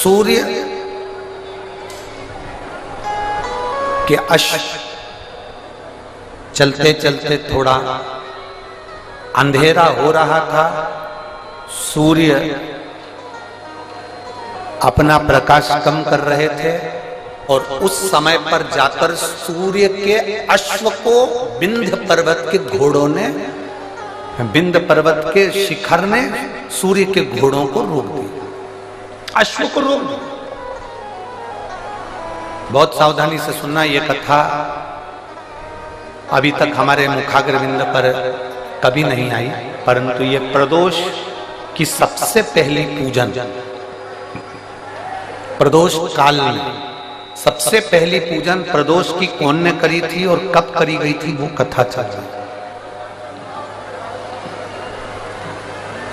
सूर्य के अश्व चलते चलते थोड़ा अंधेरा हो रहा था। सूर्य अपना प्रकाश कम कर रहे थे और उस समय पर जाकर सूर्य के अश्व को विंध्य पर्वत के घोड़ों ने, विंध्य पर्वत के शिखर ने सूर्य के घोड़ों को रोक दिया, अश्व को रोक दिया। बहुत सावधानी से सुनना, यह कथा अभी तक हमारे मुखाग्रविंद पर कभी नहीं आई, परंतु ये प्रदोष की सबसे पहली पूजन, प्रदोष काल में सबसे पहली पूजन प्रदोष की कौन ने करी थी और कब करी गई थी, वो कथा चल रही।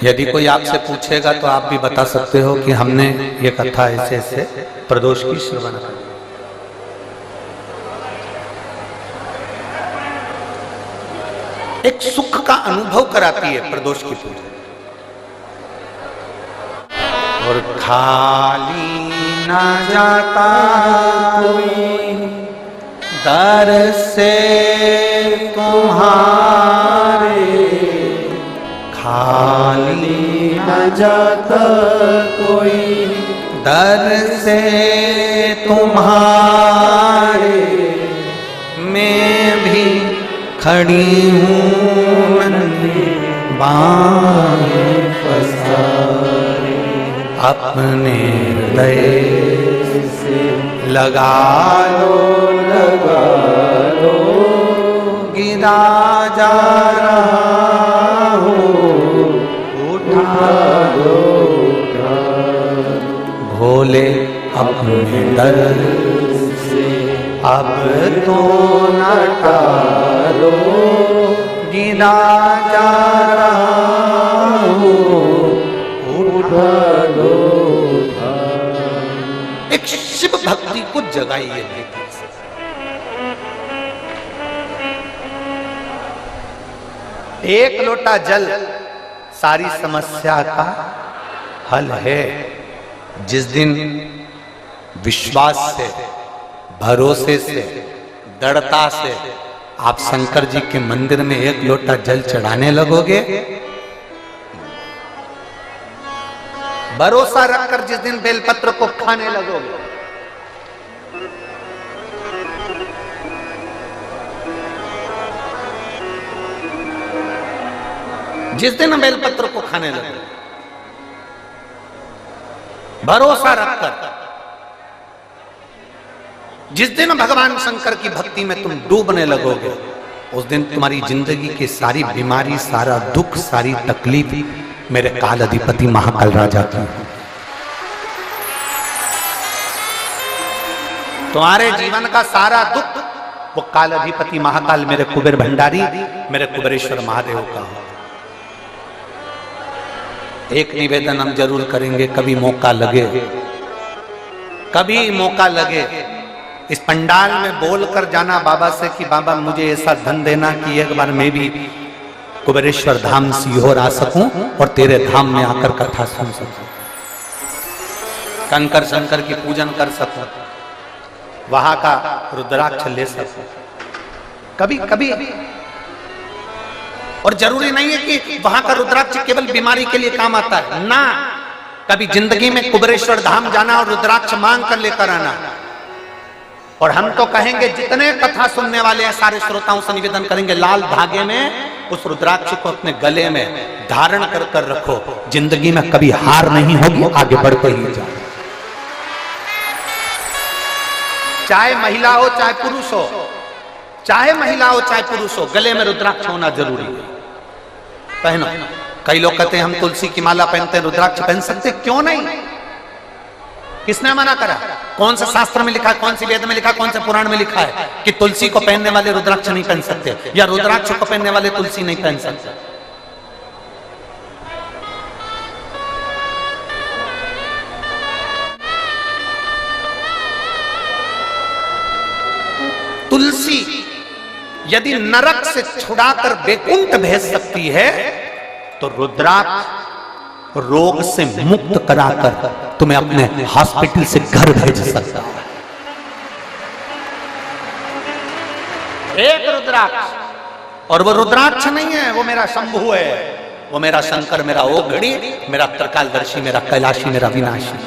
यदि कोई आपसे पूछेगा तो आप भी बता सकते हो कि हमने ये कथा ऐसे ऐसे प्रदोष की श्रवण करी। एक सुख का अनुभव कराती है प्रदोष की पूजा। और खाली ना जाता कोई दर से तुम्हारे, खाली ना जाता कोई दर से तुम्हारे, मैं भी खड़ी हूँ बाहें पसारे, अपने हृदय से लगा लो गिरा जा रहा हो, उठा लो भोले अपने दर से, अब तो न टालो गिरा जा रहा हो, उठा लो। एक शिव भक्ति को जगाइए। एक लोटा जल सारी समस्या का हल है। जिस दिन विश्वास से, भरोसे से, दृढ़ता से आप शंकर जी के मंदिर में एक लोटा जल चढ़ाने लगोगे, भरोसा रखकर जिस दिन बेलपत्र को खाने लगोगे, जिस दिन बेलपत्र को खाने लगोगे, भरोसा रखकर जिस दिन भगवान शंकर की भक्ति में तुम डूबने लगोगे, उस दिन तुम्हारी जिंदगी की सारी बीमारी, सारा दुख, सारी तकलीफ मेरे काल अधिपति महाकाल राजा की। तुम्हारे जीवन का सारा दुख वो काल अधिपति महाकाल मेरे कुबेर भंडारी, मेरे कुबेरेश्वर महादेव का हो। एक निवेदन हम जरूर करेंगे, कभी मौका लगे, कभी मौका लगे, इस पंडाल में बोलकर जाना बाबा से कि बाबा मुझे ऐसा धन देना कि एक बार मैं भी कुबेरेश्वर धाम सीहोर आ सकूं और तेरे धाम में आकर कथा सुन सकूं, कंकर शंकर की पूजन कर सकूं, वहां का रुद्राक्ष ले सकूं, कभी कभी। और जरूरी नहीं है कि वहां का रुद्राक्ष केवल बीमारी के लिए काम आता है ना, कभी जिंदगी में कुबेरेश्वर धाम जाना और रुद्राक्ष मांग कर लेकर आना। और हम तो कहेंगे, जितने कथा सुनने वाले हैं सारे श्रोताओं से निवेदन करेंगे, लाल धागे में उस रुद्राक्ष को अपने गले में धारण कर कर रखो, जिंदगी में कभी हार नहीं होगी, आगे बढ़ते ही जाओ। चाहे महिला हो चाहे पुरुष हो, चाहे महिला हो चाहे पुरुष हो, गले में रुद्राक्ष होना जरूरी है। पहनो। कई लोग कहते हैं हम तुलसी की माला पहनते हैं, रुद्राक्ष पहन सकते, क्यों नहीं? किसने मना करा? कौन से शास्त्र में लिखा है, कौन सी वेद में लिखा है, कौन से पुराण में लिखा है कि तुलसी को पहनने वाले रुद्राक्ष नहीं पहन सकते, या रुद्राक्ष को पहनने वाले तुलसी नहीं पहन सकते? तुलसी यदि नरक से छुड़ाकर वैकुंठ भेज सकती है, तो रुद्राक्ष रोग से मुक्त कराकर तुम्हें अपने हॉस्पिटल से घर भेज सकता है। एक रुद्राक्ष, और वो रुद्राक्ष नहीं है, वो मेरा शंभु है, वो मेरा शंकर, मेरा ओघड़ी, मेरा त्रिकालदर्शी, मेरा कैलाशी, मेरा विनाशी।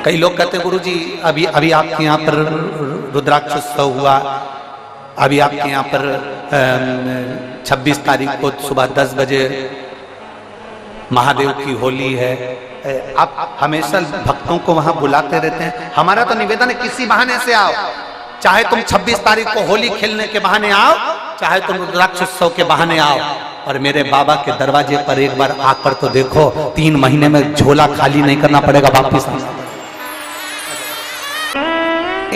कई लोग कहते हैं गुरुजी अभी अभी आपके यहाँ पर रुद्राक्ष उत्सव हुआ, अभी आपके यहाँ पर 26 तारीख को सुबह 10 बजे महादेव की होली है। आप हमेशा भक्तों को वहां बुलाते रहते हैं। हमारा तो निवेदन है किसी बहाने से आओ, चाहे तुम 26 तारीख को होली खेलने के बहाने आओ, चाहे तुम रुद्राक्ष उत्सव के बहाने आओ, और मेरे बाबा के दरवाजे पर एक बार आकर तो देखो, 3 महीने में झोला खाली नहीं करना पड़ेगा, वापिस आना।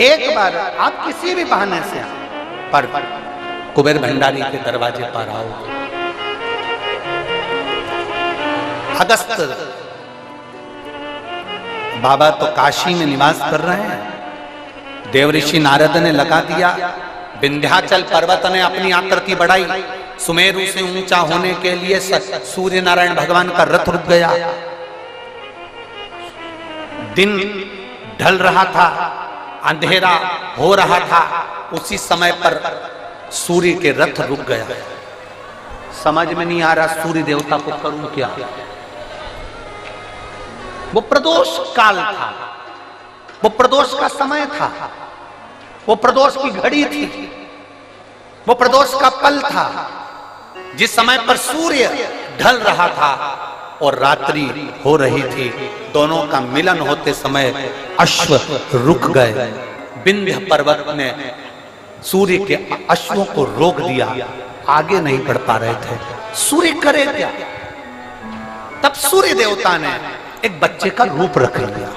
एक बार आप किसी भी बहाने से आओ, पर कुबेर भंडारी के दरवाजे पर आओ। अगस्त बाबा तो काशी में निवास कर रहे हैं, देवऋषि नारद ने लगा दिया, विंध्याचल पर्वत ने अपनी आकृति बढ़ाई, सुमेरु से ऊंचा होने के लिए सूर्य नारायण भगवान का रथ रुक गया। दिन ढल रहा था, अंधेरा हो रहा था, उसी समय पर सूर्य के रथ रुक गया। समझ में नहीं आ रहा सूर्य देवता को करूं क्या। वो प्रदोष काल था, वो प्रदोष का समय था, वो प्रदोष की घड़ी थी, वो प्रदोष का पल था, जिस समय पर सूर्य ढल रहा था और रात्रि हो रही थी। दोनों का मिलन होते समय अश्व रुक गए। विंध्य पर्वत ने सूर्य के अश्वों को रोक दिया, आगे नहीं बढ़ पा रहे थे। सूर्य करे क्या? तब सूर्य देवता ने एक बच्चे का रूप रख लिया।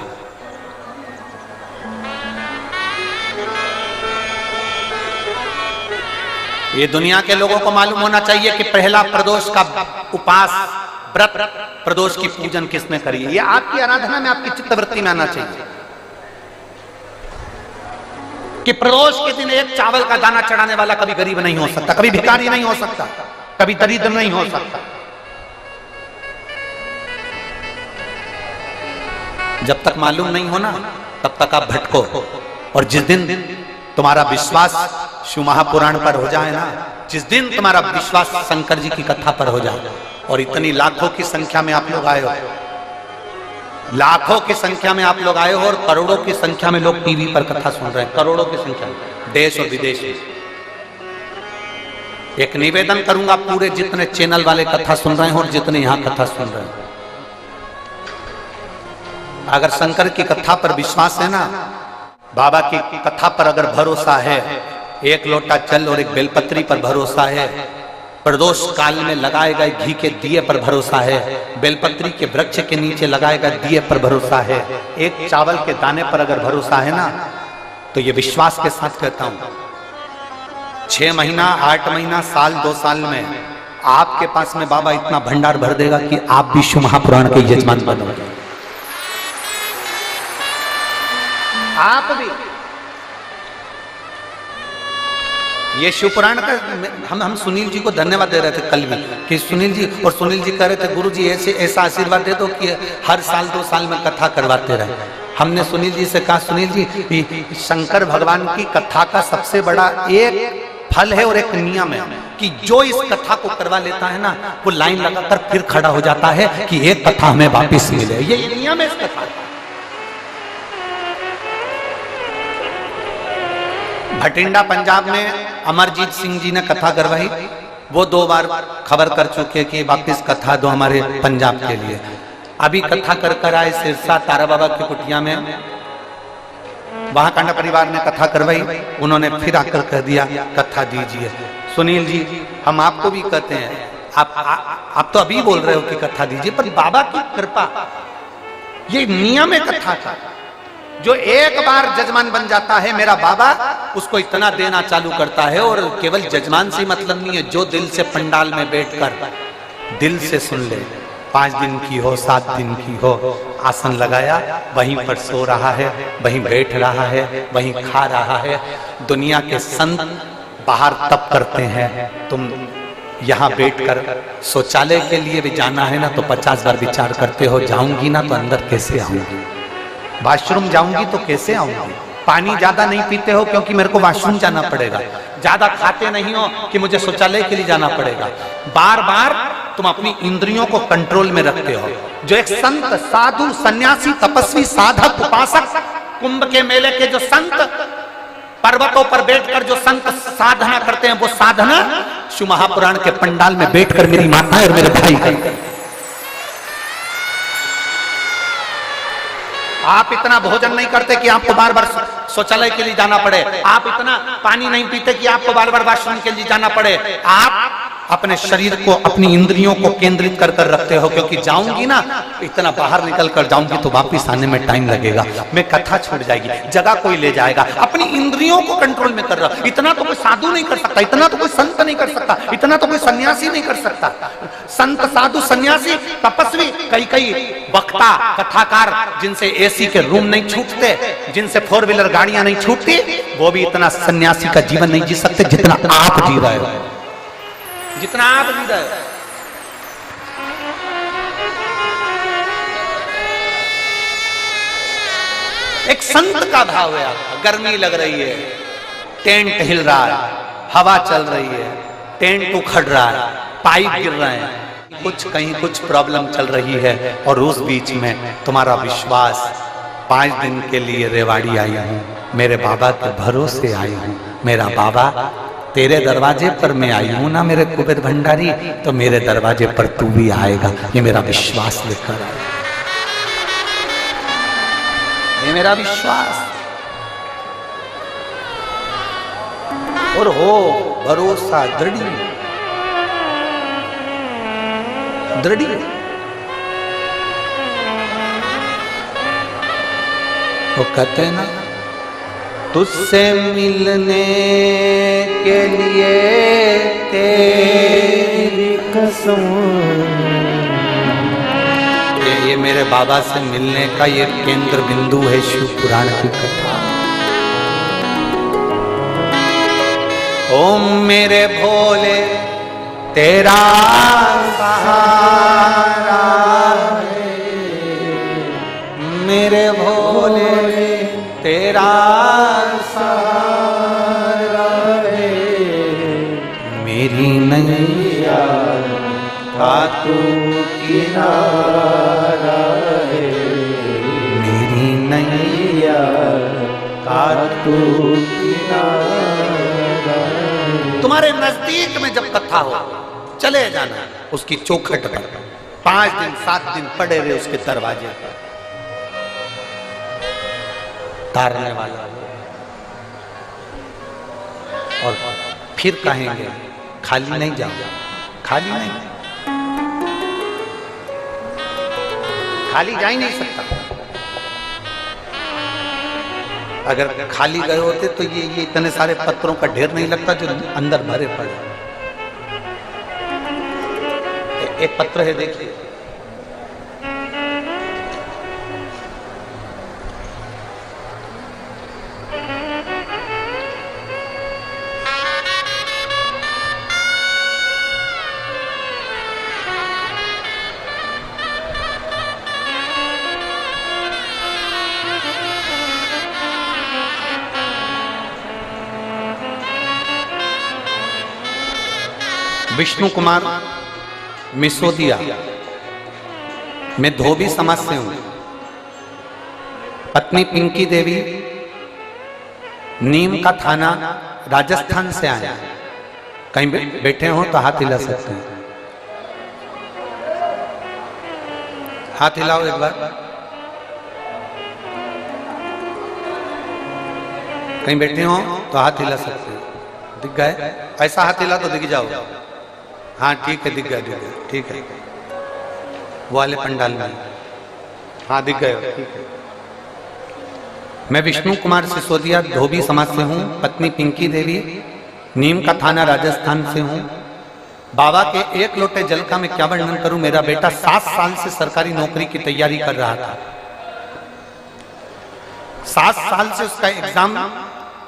ये दुनिया के लोगों को मालूम होना चाहिए कि पहला प्रदोष का उपास व्रत, प्रदोष की पूजन किसने करी है। ये आपकी आराधना में, आपकी चित्तवृत्ति में आना चाहिए कि प्रदोष के दिन एक चावल का दाना चढ़ाने वाला कभी गरीब नहीं हो सकता, कभी भिखारी नहीं हो सकता, कभी दरिद्र नहीं हो सकता। जब तक मालूम नहीं होना तब तक आप भटको, और जिस दिन तुम्हारा विश्वास शिव महापुराण पर हो जाए ना, जिस दिन तुम्हारा विश्वास शंकर जी की कथा पर हो जाए, और इतनी लाखों की संख्या में आप लोग आए हो, लाखों की संख्या में आप लोग आए हो, और करोड़ों की संख्या में लोग टीवी पर कथा सुन रहे हैं, करोड़ों की संख्या में, देश और विदेश में। एक निवेदन करूंगा, पूरे जितने चैनल वाले कथा सुन रहे हैं और जितने यहां कथा सुन रहे हैं, अगर शंकर की कथा पर विश्वास है ना, बाबा की कथा पर अगर भरोसा है, एक लोटा जल और एक बेलपत्री पर भरोसा है, प्रदोष काल में लगाए गए घी के दिए पर भरोसा है, बेलपत्री के वृक्ष के नीचे लगाए गए दिए पर भरोसा है, एक चावल के दाने पर अगर भरोसा है ना, तो ये विश्वास के साथ कहता हूं, 6 महीना 8 महीना साल 2 साल में आपके पास में बाबा इतना भंडार भर देगा कि आप भी शिव महापुराण के यजमान बनोगे। आप भी ये शिवपुराण का हम सुनील जी को धन्यवाद दे रहे थे कल में, कि सुनील जी, और सुनील जी कह रहे थे गुरु जी ऐसा आशीर्वाद दे दो कि हर साल 2 साल में कथा करवाते रहे। हमने सुनील जी से कहा, सुनील जी शंकर भगवान की कथा का सबसे बड़ा एक फल है और एक नियम है कि जो इस कथा को करवा लेता है ना, वो लाइन लगाकर फिर खड़ा हो जाता है कि एक कथा हमें वापिस मिले। ये नियम है इस कथा। भटिंडा पंजाब में अमरजीत सिंह जी ने कथा करवाई, वो 2 बार खबर कर चुके कि वापिस कथा दो हमारे पंजाब के लिए। अभी कथा कर आए सिरसा तारा बाबा की कुटिया में, वहां कांडा परिवार ने कथा करवाई, उन्होंने फिर आकर कह दिया कथा दीजिए। सुनील जी हम आपको भी कहते हैं, आप तो अभी बोल रहे हो कि कथा दीजिए, पर बाबा की कृपा, ये नियम है कथा का। जो एक बार जजमान बन जाता है मेरा बाबा, उसको इतना देना चालू करता है। और केवल जजमान से मतलब नहीं है, जो दिल से पंडाल में बैठकर दिल से सुन ले, 5 दिन की हो 7 दिन की हो, आसन लगाया वहीं पर सो रहा है, वहीं बैठ रहा है, वहीं खा रहा है। दुनिया के संत बाहर तप करते हैं, तुम यहाँ बैठकर शौचालय के लिए भी जाना है ना तो 50 बार विचार करते हो, जाऊंगी ना तो अंदर कैसे आऊंगी, वॉशरूम जाऊंगी तो कैसे आऊंगी। पानी ज्यादा नहीं पीते हो क्योंकि मेरे को वॉशरूम जाना पड़ेगा, ज्यादा खाते नहीं हो कि मुझे शौचालय के लिए जाना पड़ेगा। बार बार तुम अपनी इंद्रियों को कंट्रोल में रखते हो। जो एक संत, साधु, सन्यासी, तपस्वी, साधक, उपासक, कुंभ के मेले के जो संत, पर्वतों पर बैठकर जो संत साधना करते हैं, वो साधना शिव महापुराण के पंडाल में बैठकर मेरी माता और मेरे भाई करते हैं। आप इतना भोजन नहीं करते कि आपको बार बार शौचालय के लिए जाना पड़े, आप इतना पानी नहीं पीते कि आपको बार बार वॉशरूम के लिए जाना पड़े। आप अपने शरीर को, अपनी इंद्रियों को केंद्रित कर कर रखते हो, क्योंकि जाऊंगी ना इतना बाहर निकल कर जाऊंगी तो वापिस आने में टाइम लगेगा, मैं कथा छूट जाएगी, जगह कोई ले जाएगा। अपनी इंद्रियों को कंट्रोल में कर रहा। इतना तो कोई साधु नहीं कर सकता, इतना तो कोई संत नहीं कर सकता, इतना तो कोई सन्यासी नहीं कर सकता। संत, साधु, सन्यासी, तपस्वी, कई वक्ता, कथाकार जिनसे एसी के रूम नहीं छूटते, जिनसे 4 व्हीलर गाड़ियां नहीं छूटती, वो भी इतना सन्यासी का जीवन नहीं जी सकते जितना आप जी रहे हो, जितना आप जी रहे हो। एक संत का भाव है आपका। गर्मी लग रही है, टेंट हिल रहा है, हवा चल रही है, टेंट उखड़ रहा है, पाइप गिर रहे हैं, कहीं कुछ प्रॉब्लम चल रही है, और उस बीच में तुम्हारा विश्वास, 5 दिन के लिए रेवाड़ी आई हूं, मेरे बाबा के भरोसे आई हूं, मेरा बाबा तेरे दरवाजे पर मैं आई हूं ना मेरे कुबेर भंडारी, तो मेरे दरवाजे पर तू भी आएगा, ये मेरा विश्वास लेकर आए, ये मेरा विश्वास। और हो भरोसा दृढ़, वो कहते हैं ना, तुझसे मिलने के लिए तेरी कसम, ये मेरे बाबा से मिलने का ये केंद्र बिंदु है शिव पुराण की कथा। ओम मेरे भोले तेरा सहारा है, मेरे भोले तेरा सहारा है, मेरी नैया का तू किनारा है, मेरी नैया का तू किनारा। तुम्हारे नजदीक में जब कथा हो चले जाना उसकी चौखट पर, 5 दिन 7 दिन पड़े रहे उसके दरवाजे पर, तारने वाला, और फिर कहेंगे खाली नहीं जाओ, खाली नहीं, खाली जा ही नहीं सकता। अगर खाली गए होते तो ये इतने सारे पत्रों का ढेर नहीं लगता जो अंदर भरे पड़े। एक पत्र है, देखिए, विष्णु कुमार मिसोदिया, मैं धोबी समाज से हूं, पत्नी पिंकी देवी नीम का थाना राजस्थान से आए। कहीं बैठे हो तो हाथ हिला सकते हैं, हाथ हिलाओ एक बार। कहीं बैठे हो तो हाथ हिला सकते हैं, दिख गए? ऐसा हाथ हिला तो दिख जाओ। हाँ ठीक है, दिख गया, ठीक है, वो वाले पंडाल में, हाँ दिख गए, ठीक है। मैं विष्णु कुमार सिसोदिया धोबी समाज से हूँ, पत्नी पिंकी देवी नीम का थाना राजस्थान से हूँ। बाबा के 1 लोटे जल का मैं क्या वर्णन करूं। मेरा बेटा 7 साल से सरकारी नौकरी की तैयारी कर रहा था, 7 साल से उसका एग्जाम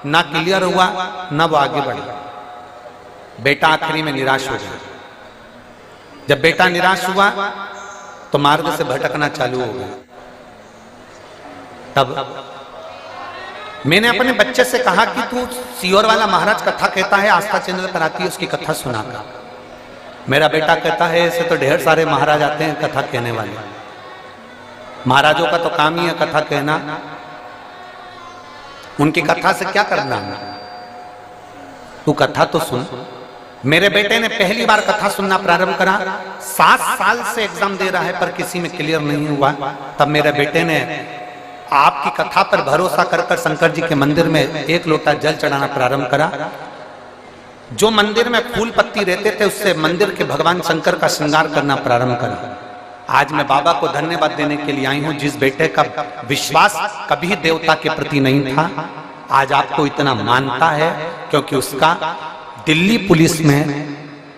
ना क्लियर हुआ, ना वो आगे बढ़ा। बेटा आखिरी में निराश हो गया। जब बेटा निराश हुआ तो मार्ग से भटकना चालू हो गया। तब मैंने अपने बच्चे से कहा कि तू सीहोर वाला महाराज कथा कहता है, आस्था चैनल पर आती है, उसकी कथा सुनाता। मेरा बेटा कहता है ऐसे तो ढेर सारे महाराज आते हैं कथा कहने वाले, महाराजों का तो काम ही है कथा कहना, उनकी कथा से क्या करना है, तू कथा तो सुन। मेरे बेटे ने पहली बार कथा सुनना प्रारंभ करा, 7 साल से एग्जाम दे रहा है पर किसी में क्लियर नहीं हुआ। तब मेरे बेटे ने आपकी कथा पर भरोसा कर शंकर जी के मंदिर में 1 लोटा जल चढ़ाना प्रारंभ करा। जो मंदिर में फूल पत्ती रहते थे उससे मंदिर के भगवान शंकर का श्रृंगार करना प्रारंभ करा। आज मैं बाबा को धन्यवाद देने के लिए आई हूं, जिस बेटे का विश्वास कभी देवता के प्रति नहीं था, आज आपको इतना मानता है क्योंकि उसका दिल्ली पुलिस में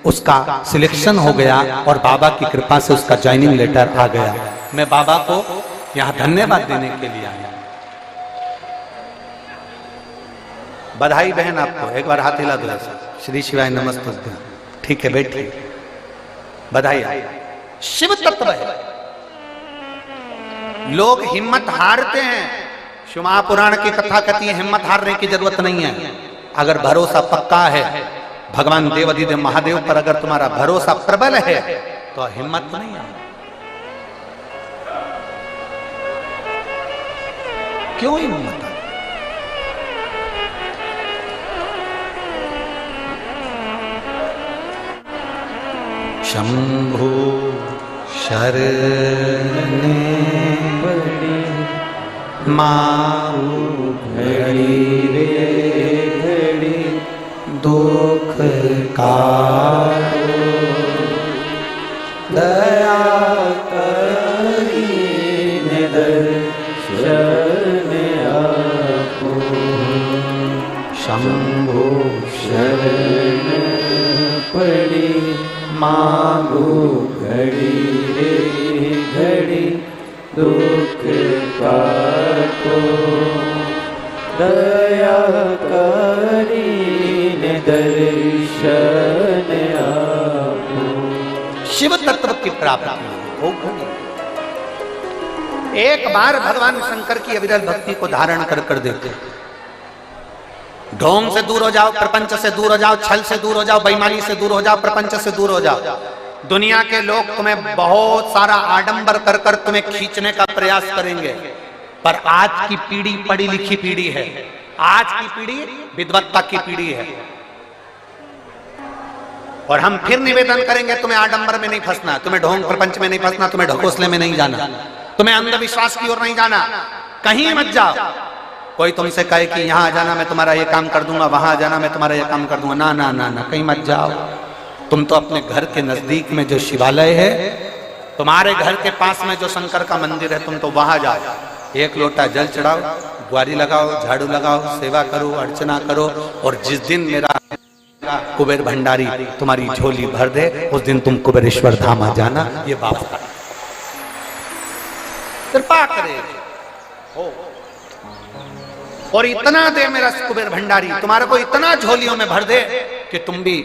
उसका सिलेक्शन हो गया और बाबा की कृपा से उसका ज्वाइनिंग लेटर आ गया। मैं बाबा को यहां धन्यवाद देने के लिए आया। बधाई बहन आपको, एक बार हाथ हिला दो। श्री शिवाय नमस्ते। ठीक है बैठिए, बधाई। शिव तत्व है, लोग हिम्मत हारते हैं। शिव महापुराण की कथा कहती है हिम्मत हारने की जरूरत नहीं है। अगर भरोसा पक्का है भगवान देवाधिदेव महादेव पर, अगर तुम्हारा भरोसा प्रबल है तो हिम्मत नहीं है। क्यों हिम्मत? शंभु शरणे पड़ी माऊ घड़ी रे घड़ी दुख का दया करी दर्शन आपो। शंभु शरण पड़ी मांगो घड़ी रे घड़ी दुख काटो दया करीने दर्शन आपो। शिव तत्व की प्राप्ति हो। एक बार भगवान शंकर की अविरल भक्ति को धारण कर देते, ढोंग से दूर हो जाओ, प्रपंच से दूर हो जाओ, छल से दूर हो जाओ, बेईमानी से दूर हो जाओ, प्रपंच से दूर हो जाओ। दुनिया के लोग तुम्हें बहुत सारा आडंबर कर तुम्हें खींचने का प्रयास करेंगे, पर आज की पीढ़ी पढ़ी लिखी पीढ़ी है, आज की पीढ़ी विद्वत्ता की पीढ़ी है। और हम फिर निवेदन करेंगे तुम्हें आडंबर में नहीं फंसना, तुम्हें ढोंग प्रपंच में नहीं फंसना, तुम्हें ढकोसले में नहीं जाना, तुम्हें अंधविश्वास की ओर नहीं जाना, कहीं मत जाओ। कोई तुमसे कहे कि यहाँ आ जाना मैं तुम्हारा ये काम कर दूंगा, वहां आ जाना मैं तुम्हारा ये काम कर दूंगा, ना ना ना ना, कहीं मत जाओ। तुम तो अपने घर के नजदीक में जो शिवालय है, तुम्हारे घर के पास में जो शंकर का मंदिर है, तुम तो वहां जाओ, 1 लोटा जल चढ़ाओ, ग्वारी लगाओ, झाड़ू लगाओ, सेवा करो, अर्चना करो। और जिस दिन मेरा कुबेर भंडारी तुम्हारी झोली भर दे, उस दिन तुम कुबेरेश्वर धाम आ जाना। ये बाबा कृपा करे हो। और इतना दे मेरा कुबेर भंडारी, तुम्हारे को इतना झोलियों में भर दे कि तुम भी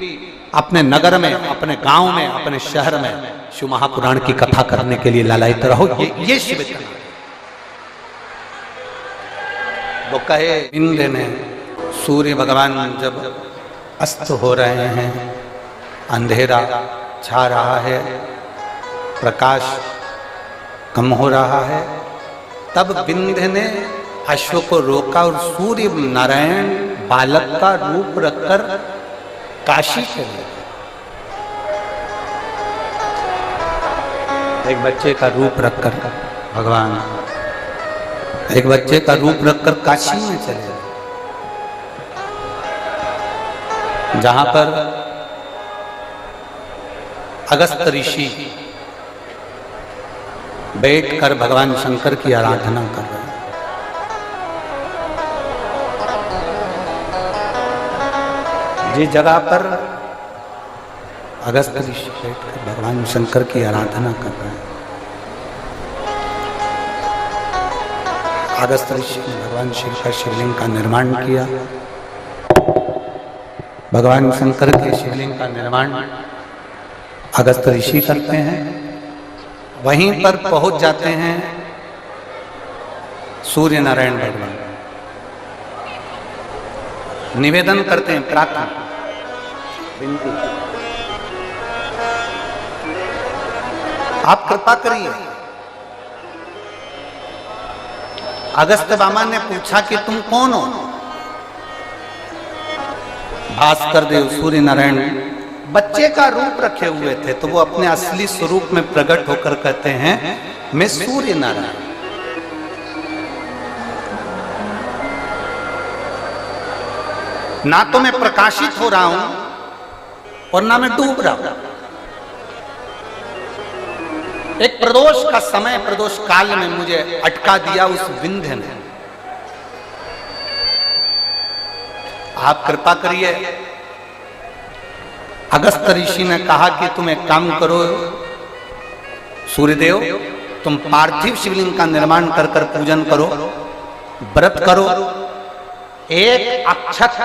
अपने नगर में, अपने गांव में, अपने शहर में शिव महापुराण की कथा करने के लिए लालायित रहो। ये शिव इतना। वो कहे इंद्र ने, सूर्य भगवान जब अस्त हो रहे हैं, अंधेरा छा रहा है, प्रकाश कम हो रहा है, तब विंध्य ने अश्व को रोका और सूर्य नारायण बालक का रूप रखकर काशी चले। एक बच्चे का रूप रखकर भगवान, एक बच्चे का रूप रखकर काशी में चले, जहां पर अगस्त ऋषि बैठकर भगवान शंकर की आराधना कर रहे हैं। जिस जगह पर अगस्त ऋषि बैठकर भगवान शंकर की आराधना कर रहे हैं, अगस्त ऋषि ने भगवान शिव का शिवलिंग का निर्माण किया। भगवान शंकर के शिवलिंग का निर्माण अगस्त ऋषि करते हैं। वहीं पर पहुंच जाते हैं सूर्य नारायण भगवान, निवेदन करते हैं, प्रार्थना विनती, आप कृपा करिए। अगस्त बामा ने पूछा कि तुम कौन हो? भास्कर देव सूर्य नारायण बच्चे का रूप रखे हुए थे, तो वो अपने असली स्वरूप में प्रकट होकर कहते हैं मैं सूर्य नारायण। ना तो मैं प्रकाशित हो रहा हूं और ना मैं डूब रहा हूं। एक प्रदोष का समय, प्रदोष काल में मुझे अटका दिया उस विंध्य ने। आप कृपा करिए। अगस्त ऋषि ने कहा कि तुम एक काम करो सूर्यदेव, तुम पार्थिव शिवलिंग का निर्माण कर कर पूजन करो, व्रत करो, एक अक्षत,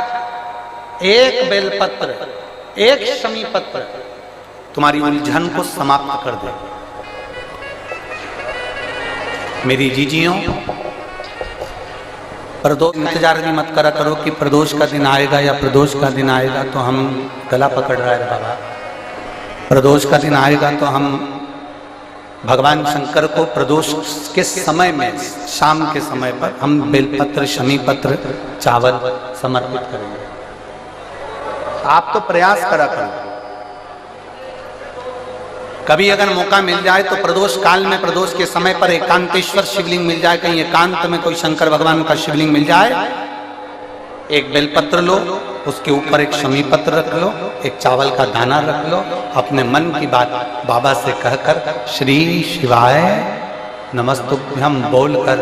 एक बेलपत्र, एक शमी पत्र तुम्हारी उलझन को समाप्त कर दे। मेरी जीजियों, प्रदोष इंतजार भी मत करा करो कि प्रदोष का दिन आएगा या प्रदोष का दिन आएगा तो हम गला पकड़ रहा है बाबा। प्रदोष का दिन आएगा तो हम भगवान शंकर को प्रदोष के समय में, शाम के समय पर हम बेलपत्र, शमी पत्र, चावल समर्पित करेंगे। आप तो प्रयास करा करो। कभी अगर मौका मिल जाए तो प्रदोष काल में, प्रदोष के समय पर एकांतेश्वर शिवलिंग मिल जाए, कहीं एकांत में कोई शंकर भगवान का शिवलिंग मिल जाए, एक बेलपत्र लो, उसके ऊपर एक शमी पत्र रख लो, एक चावल का दाना रख लो, अपने मन की बात बाबा से कहकर श्री शिवाय नमस्तुभ्यं बोलकर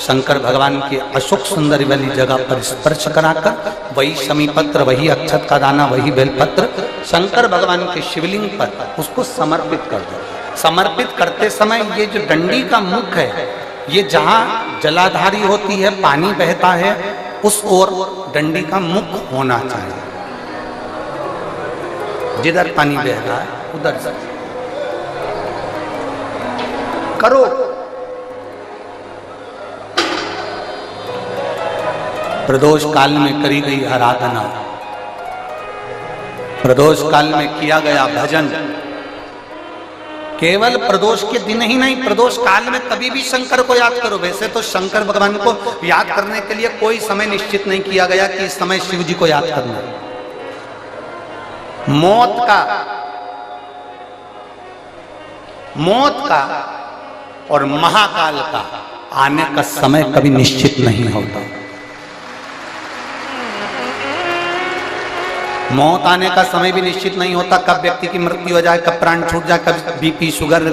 शंकर भगवान की अशोक सुंदरी वाली जगह पर स्पर्श कराकर वही शमी पत्र, वही अक्षत का दाना, वही बेलपत्र शंकर भगवान के शिवलिंग पर उसको समर्पित कर दो। समर्पित करते समय ये जो डंडी का मुख है, ये जहाँ जलाधारी होती है, पानी बहता है, उस ओर डंडी का मुख होना चाहिए। जिधर पानी बह रहा है उधर से करो। प्रदोष काल में करी गई आराधना, प्रदोष काल में किया गया भजन, केवल प्रदोष के दिन ही नहीं, प्रदोष काल में कभी भी शंकर को याद करो। वैसे तो शंकर भगवान को याद करने के लिए कोई समय निश्चित नहीं किया गया कि इस समय शिव जी को याद करना। मौत का और महाकाल का आने का समय कभी निश्चित नहीं होता। मौत आने का समय भी निश्चित नहीं होता, कब व्यक्ति की मृत्यु हो जाए, कब प्राण छूट जाए, कब बीपी शुगर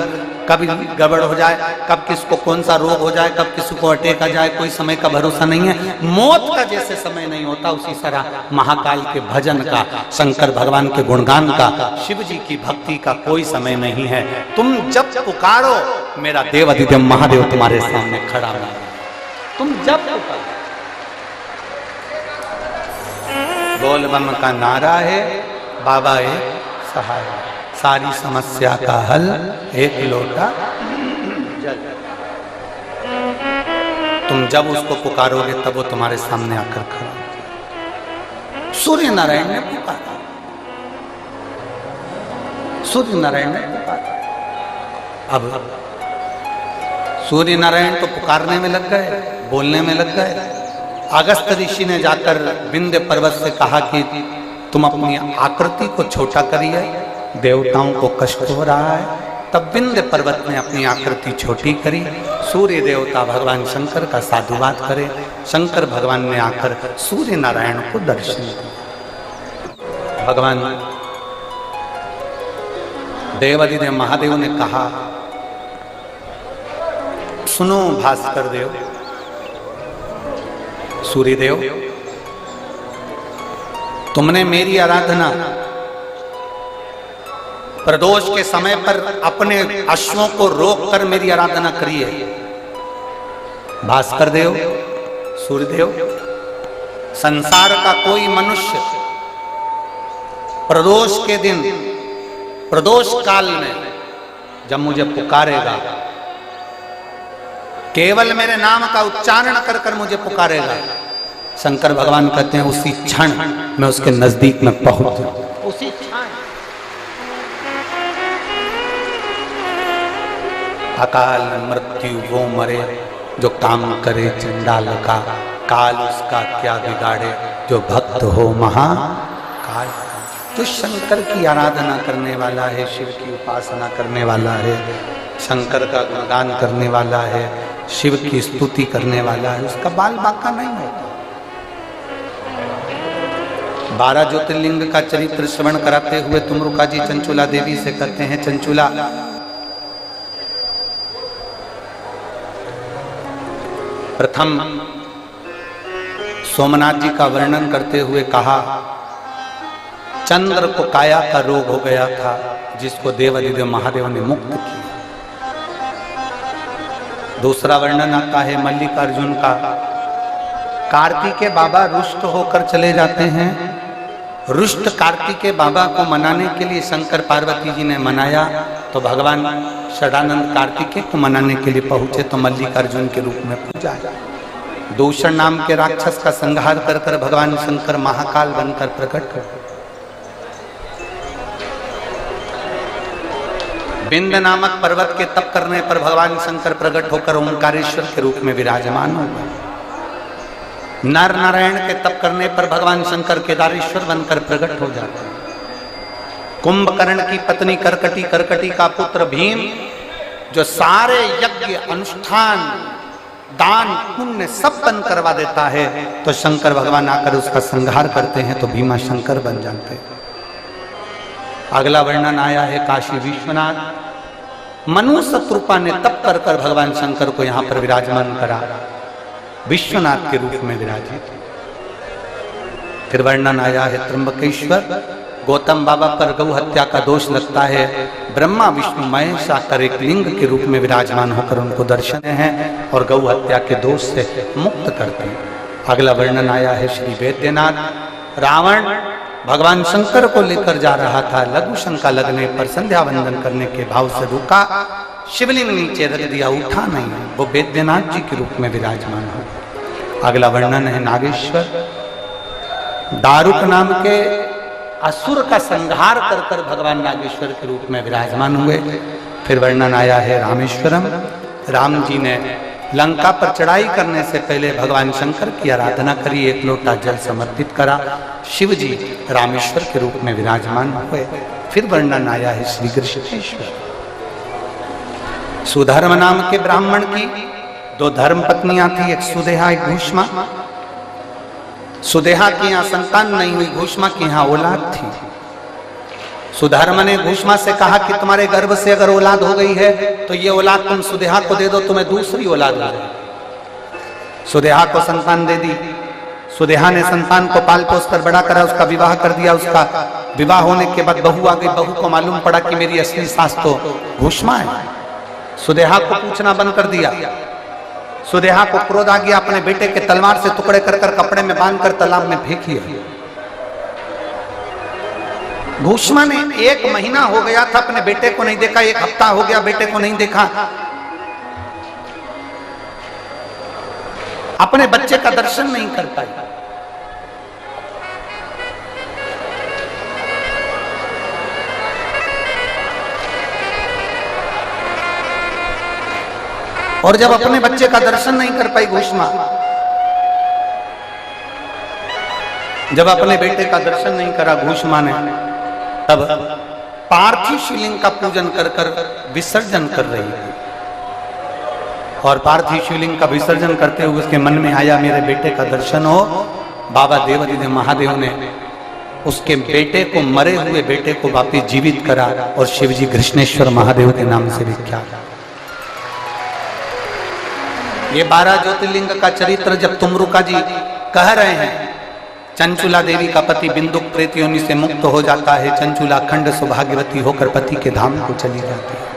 कभी गड़बड़ हो जाए, कब किसको कौन सा रोग हो जाए, कब किसी को अटैक आ जाए, कोई समय का भरोसा नहीं है। मौत का जैसे समय नहीं होता, उसी तरह महाकाल के भजन का, शंकर भगवान के गुणगान का, शिव जी की भक्ति का कोई समय नहीं है। तुम जब पुकारो, मेरा देव अधिदेव महादेव तुम्हारे सामने खड़ा है। तुम जब पुकारो, बोल बम का नारा है, बाबा एक सहाय, सारी समस्या का हल एक लोटा जल। तुम जब उसको पुकारोगे तब वो तुम्हारे सामने आकर खड़ा। सूर्य नारायण ने पुकारा, सूर्य नारायण ने पुकारा। अब सूर्य नारायण तो पुकारने में लग गए, बोलने में लग गए। अगस्त ऋषि ने जाकर विंध्य पर्वत से कहा कि तुम अपनी आकृति को छोटा करिए, देवताओं को कष्ट हो रहा है। तब विंध्य पर्वत ने अपनी आकृति छोटी करी। सूर्य देवता भगवान शंकर का साधुवाद करे। शंकर भगवान ने आकर सूर्य नारायण को दर्शन दिया। भगवान देवाधिदेव महादेव ने कहा, सुनो भास्कर देव, सूर्यदेव, तुमने मेरी आराधना प्रदोष के समय पर अपने अश्वों को रोककर मेरी आराधना करी है। भास्कर देव, सूर्यदेव, संसार का कोई मनुष्य प्रदोष के दिन, प्रदोष काल में जब मुझे पुकारेगा, केवल मेरे नाम का उच्चारण कर कर मुझे पुकारेगा, शंकर भगवान कहते हैं उसी क्षण मैं उसके नजदीक में पहुंच जाऊं, उसी क्षण। अकाल मृत्यु वो मरे जो काम करे चंडाल का, काल उसका क्या बिगाड़े जो भक्त हो महाकाल। जो शंकर की आराधना करने वाला है, शिव की उपासना करने वाला है, शंकर का गुणगान करने वाला है, शिव की स्तुति करने वाला है, उसका बाल बांका नहीं होता। 12 ज्योतिर्लिंग का चरित्र श्रवण कराते हुए तुमरुका जी चंचुला देवी से कहते हैं, चंचुला प्रथम सोमनाथ जी का वर्णन करते हुए कहा, चंद्र को काया का रोग हो गया था जिसको देवादिदेव महादेव ने मुक्त किया। दूसरा वर्णन आता है मल्लिकार्जुन का, कार्तिकेय बाबा रुष्ट होकर चले जाते हैं, रुष्ट कार्तिकेय बाबा को मनाने के लिए शंकर पार्वती जी ने मनाया, तो भगवान षडानंद कार्तिकेय को मनाने के लिए पहुंचे तो मल्लिकार्जुन के रूप में पूजा। दूषण नाम के राक्षस का संहार कर कर भगवान शंकर महाकाल बनकर प्रकट हो। बिंद नामक पर्वत के तप करने पर भगवान शंकर प्रकट होकर ओंकारेश्वर के रूप में विराजमान हो गए। नर नारायण के तप करने पर भगवान शंकर केदारेश्वर बनकर प्रकट हो जाते हैं। कुंभकर्ण की पत्नी करकटी, करकटी का पुत्र भीम, जो सारे यज्ञ अनुष्ठान दान पुण्य सब बंद करवा देता है, तो शंकर भगवान आकर उसका संहार करते हैं तो भीमा शंकर बन जाते हैं। अगला वर्णन आया है काशी विश्वनाथ, मनु शत्रुपा ने तप कर कर भगवान शंकर को यहाँ पर विराजमान करा, विश्वनाथ के रूप में विराजित। फिर वर्णन आया है त्र्यंबकेश्वर, गौतम बाबा पर गौ हत्या का दोष लगता है, ब्रह्मा विष्णु महेश आकर एक लिंग के रूप में विराजमान होकर उनको दर्शन है और गौ हत्या के दोष से मुक्त करते हैं। अगला वर्णन आया है श्री वैद्यनाथ, रावण भगवान शंकर को लेकर जा रहा था, लघु शंका लगने पर संध्या वंदन करने के भाव से रुका, शिवलिंग नीचे रख दिया, उठा नहीं, वो वैद्यनाथ जी के रूप में विराजमान हो। अगला वर्णन है नागेश्वर, दारुक नाम के असुर का संहार कर कर भगवान नागेश्वर के रूप में विराजमान हुए। फिर वर्णन आया है रामेश्वरम, राम जी ने लंका पर चढ़ाई करने से पहले भगवान शंकर की आराधना करी, एक लोटा जल समर्पित करा, शिव जी रामेश्वर के रूप में विराजमान हुए। फिर वर्णन आया है श्री कृष्णेश्वर, सुधर्म नाम के ब्राह्मण की 2 धर्म पत्नियां थी, एक सुदेहा एक भूष्मा। सुदेहा की यहाँ संतान नहीं हुई, भूष्मा की यहाँ औलाद थी। सुधर्म ने भूष्मा से कहा कि तुम्हारे गर्भ से अगर औलाद हो गई है तो ये औलाद तुम सुदेहा को दे दो, तुम्हें दूसरी औलाद हो जाएगी। सुदेहा को संतान दे दी, सुदेहा ने संतान को पाल पोस कर बड़ा करा, उसका विवाह कर दिया। उसका विवाह होने के बाद बहू आ गई, बहू को मालूम पड़ा कि मेरी असली सास तो भूष्मा है। सुदेहा को पूछना बंद कर दिया। सुदेहा को क्रोध आ गया, अपने बेटे के तलवार से टुकड़े कर कर कपड़े में बांधकर तालाब में फेंक दिया। भूष्मा ने 1 महीना हो गया था अपने बेटे को नहीं देखा, 1 हफ्ता हो गया बेटे को नहीं देखा, अपने बच्चे का दर्शन नहीं कर पाई। और जब अपने बच्चे का दर्शन नहीं कर पाई भूष्मा, जब अपने बेटे का दर्शन नहीं करा भूष्मा ने, तब पार्थिव शिवलिंग का पूजन कर कर विसर्जन कर रही थी। और पार्थिव शिवलिंग का विसर्जन करते हुए उसके मन में आया मेरे बेटे का दर्शन हो। बाबा देवादिदेव महादेव ने उसके बेटे को, मरे हुए बेटे को वापिस जीवित करा और शिवजी कृष्णेश्वर महादेव के नाम से विख्यात। ये 12 ज्योतिर्लिंग का चरित्र जब तुमरुका जी कह रहे हैं, चंचुला देवी का पति बिंदुक प्रेत योनि से मुक्त हो जाता है, चंचुला खंड सौभाग्यवती होकर पति के धाम को चली जाती है।